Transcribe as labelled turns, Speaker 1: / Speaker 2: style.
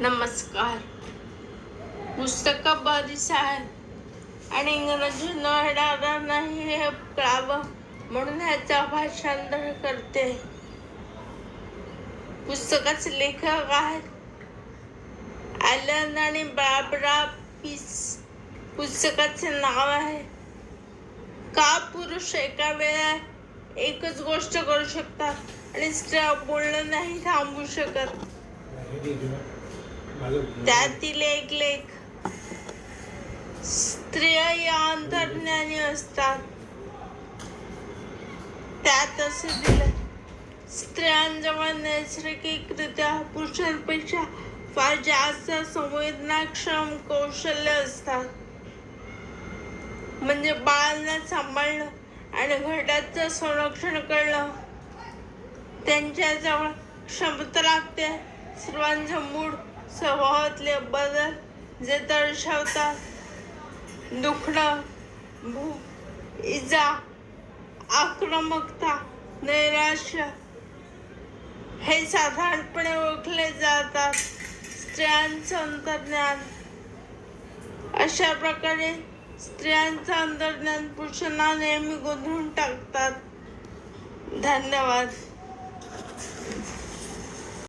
Speaker 1: नमस्कार. पुस्तकं बरीच आहेत आणि इंग्रजी न नाही हे कळावं म्हणून ह्याचा भाषांतर करते. पुस्तकाचे लेखक आहेत ॲलन आणि बार्बरा पीस. पुस्तकाचे नाव आहे का पुरुष एका वेळा एकच गोष्ट करू शकतात आणि स्त्रिया बोलणं नाही थांबवू शकत. त्यातील एक लेख, स्त्रिया या अंतर्ज्ञानी असतात. त्यात असे दिले, स्त्रियांजवळ नैसर्गिकरित्या पुरुषांपेक्षा फार जास्त संवेदनाक्षम कौशल्य असतात. म्हणजे बाळांना सांभाळणं आणि घराचं संरक्षण करणं त्यांच्याजवळ क्षमता लागते. सर्वांचे मूड, स्वभावातले बदल जे दर्शवतात, दुखणं, भूक, इजा, आक्रमकता, नैराश्य हे साधारणपणे ओळखले जातात. स्त्रियांचं अंतर्ज्ञान. अशा प्रकारे स्त्रियांचं अंतर्ज्ञान पुरुषांना नेहमी गोंधळून टाकतात. धन्यवाद.